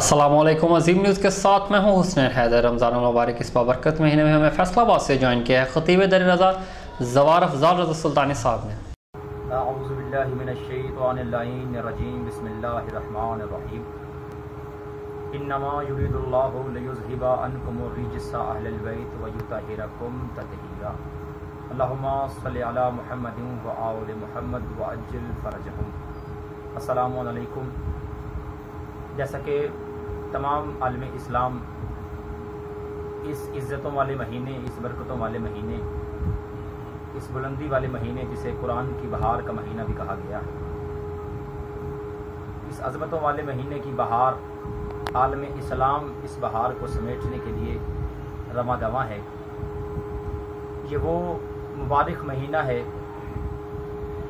अस्सलामुअलैकुम। अजीम न्यूज़ के साथ मैं हूँ हुस्नैन हैदर। रमज़ान मुबारक इस बाबरकत महीने में हमें फैसलाबाद से ज्वाइन किया है खतीब दर रज़ा ज़वार अफ़ज़ाल रज़ा सुल्तानी साहब ने। अऊज़ु बिल्लाहि मिनश्शैतानिर्रजीम बिस्मिल्लाहिर्रहमानिर्रहीम। इन्नमा युरीदुल्लाहु लियुज़हिबा अन्कुमुर रिज्सा अहलल बैत व युतहिरकुम तत्हीरा। अल्लाहुम्मा सल्लि अला मुहम्मदिन व आले मुहम्मद व अज्जिल फरजहुम। अस्सलामु अलैकुम। जैसा कि तमाम आलम इस्लाम इस इज़्ज़तों वाले महीने, इस बरकतों वाले महीने, इस बुलंदी वाले महीने जिसे कुरान की बहार का महीना भी कहा गया है, इस अज़मतों वाले महीने की बहार, आलम इस्लाम इस बहार को समेटने के लिए रमा दवा है। ये वो मुबारक महीना है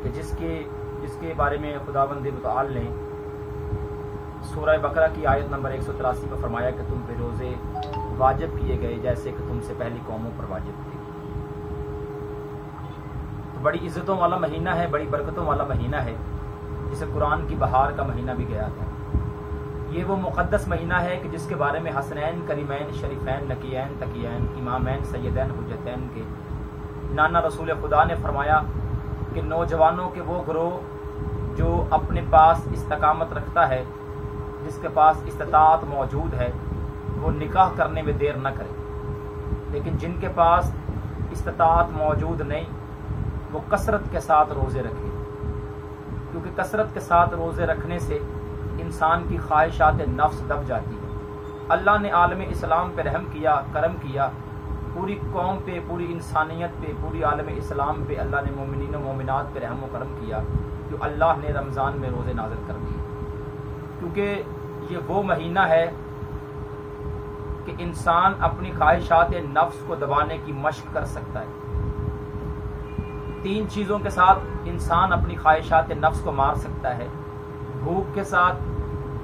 कि जिसके बारे में खुदावंद मुतआल ने सूरह बकरा की आयत नंबर 183 पर फरमाया कि तुम पे रोज़े वाजिब किए गए जैसे कि तुमसे पहली कौमों पर वाजिब थे। तो बड़ी इज़्ज़तों वाला महीना है, बड़ी बरकतों वाला महीना है, जिसे कुरान की बहार का महीना भी गया था। ये वो मुक़द्दस महीना है कि जिसके बारे में हसनैन, करीमैन, शरीफैन, नकीयैन, तकीयैन, इमामैन, सैयदैन, हुज्जतैन के नाना रसूल खुदा ने फरमाया कि नौजवानों के वो ग्रोह जो अपने पास इस्तकामत रखता है, जिसके पास इस्तिताअत मौजूद है, वो निकाह करने में देर न करे। लेकिन जिनके पास इस्तिताअत मौजूद नहीं, वो कसरत के साथ रोज़े रखे, क्योंकि कसरत के साथ रोज़े रखने से इंसान की ख्वाहिशात नफ्स दब जाती है। अल्लाह ने आलम इस्लाम पे रहम किया, करम किया, पूरी कौम पे, पूरी इंसानियत पे, पूरी आलम इस्लाम पे अल्लाह ने मोमिनीन व मोमिनात पे रहम व करम किया, जो अल्लाह ने रमज़ान में रोज़े नाज़िल कर दिए। क्योंकि ये वो महीना है कि इंसान अपनी ख्वाहिशात नफ्स को दबाने की मशक कर सकता है। 3 चीज़ों के साथ इंसान अपनी ख्वाहिशात नफ्स को मार सकता है: भूख के साथ,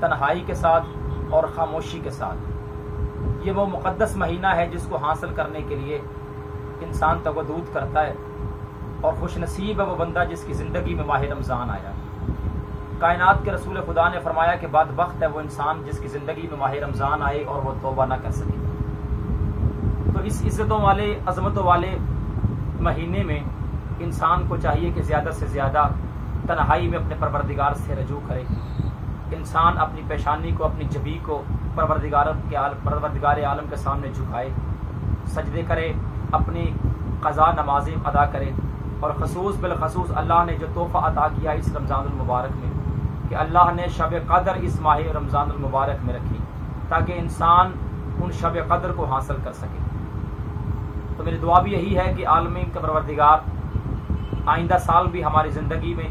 तन्हाई के साथ और खामोशी के साथ। ये वो मुक़द्दस महीना है जिसको हासिल करने के लिए इंसान तवद्दूद करता है, और खुशनसीब है वो बंदा जिसकी ज़िंदगी में माह रमज़ान आया। कायनात के रसूल खुदा ने फरमाया कि बदबख्त है वो इंसान जिसकी ज़िंदगी में माह रमज़ान आए और वो तौबा ना कर सके। तो इस इज़्ज़तों वाले, अज़मतों वाले महीने में इंसान को चाहिए कि ज़्यादा से ज़्यादा तन्हाई में अपने परवरदिगार से रजू करे। इंसान अपनी पेशानी को, अपनी जबी को परवरदिगार आलम के सामने झुकाए, सजदे करे, अपनी क़ज़ा नमाज़ें अदा करे। और खसूस बिलखसूस अल्लाह ने जो तोहफ़ा अता किया इस रमज़ानुल मुबारक में, कि अल्लाह ने शब क़द्र इस माह रमज़ानुल मुबारक में रखी ताकि इंसान उन शब क़द्र को हासिल कर सके। तो मेरी दुआ भी यही है कि आलमीन का परवरदिगार आइंदा साल भी हमारी ज़िंदगी में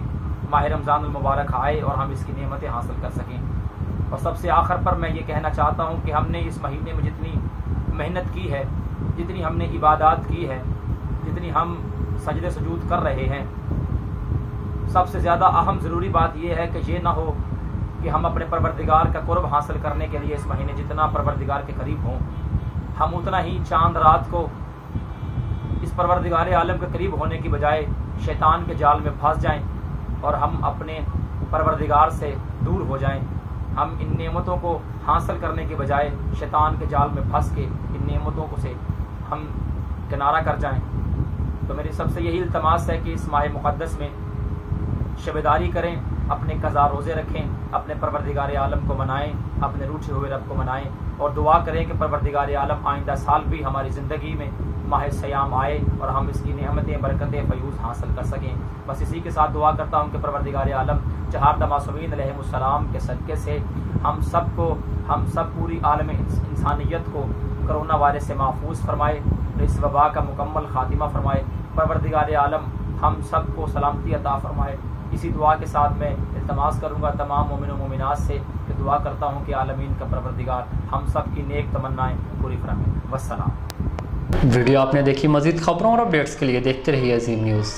माह रमज़ानुल मुबारक आए और हम इसकी नेमतें हासिल कर सकें। और सबसे आखिर पर मैं ये कहना चाहता हूँ कि हमने इस महीने में जितनी मेहनत की है, जितनी हमने इबादत की है, जितनी हम सजदे सुजूद कर रहे हैं, सबसे ज़्यादा अहम ज़रूरी बात यह है कि ये ना हो कि हम अपने परवरदिगार का कुर्ब हासिल करने के लिए इस महीने जितना परवरदिगार के करीब हों, हम उतना ही चांद रात को इस परवरदिगार आलम के करीब होने की बजाय शैतान के जाल में फंस जाएं और हम अपने परवरदिगार से दूर हो जाएं। हम इन नेमतों को हासिल करने के बजाय शैतान के जाल में फंस के इन नेमतों को से हम किनारा कर जाएं। तो मेरी सबसे यही इल्तमास है कि इस माह मुक़द्दस में शबेदारी करें, अपने क़ज़ा रोज़े रखें, अपने परवरदिगार आलम को मनाएं, अपने रूठे हुए रब को मनाएं, और दुआ करें कि परवरदिगार आलम आइंदा साल भी हमारी ज़िंदगी में माह सयाम आए और हम इसकी नेमतें, बरकतें, फ़यूज़ हासिल कर सकें। बस इसी के साथ दुआ करता हूँ कि परवरदिगार आलम चहारदा मासूमीन अलैहिमुस्सलाम के सदक़े से हम सब पूरी आलम इंसानियत को कोरोना वायरस से महफूज फरमाए, इस वबा का मुकम्मल खातिमा फरमाए। परवरदिगार आलम हम सब को सलामती अता फरमाए। इसी दुआ के साथ मैं इल्तमास करूँगा तमाम मोमिन व मोमिनात से कि दुआ करता हूँ कि आलमीन का परवरदिगार हम सब की नेक तमन्नाएँ पूरी फरमाए। वस्सलाम। वीडियो आपने देखी। मज़ीद खबरों और अपडेट्स के लिए देखते रहिए अजीम न्यूज़।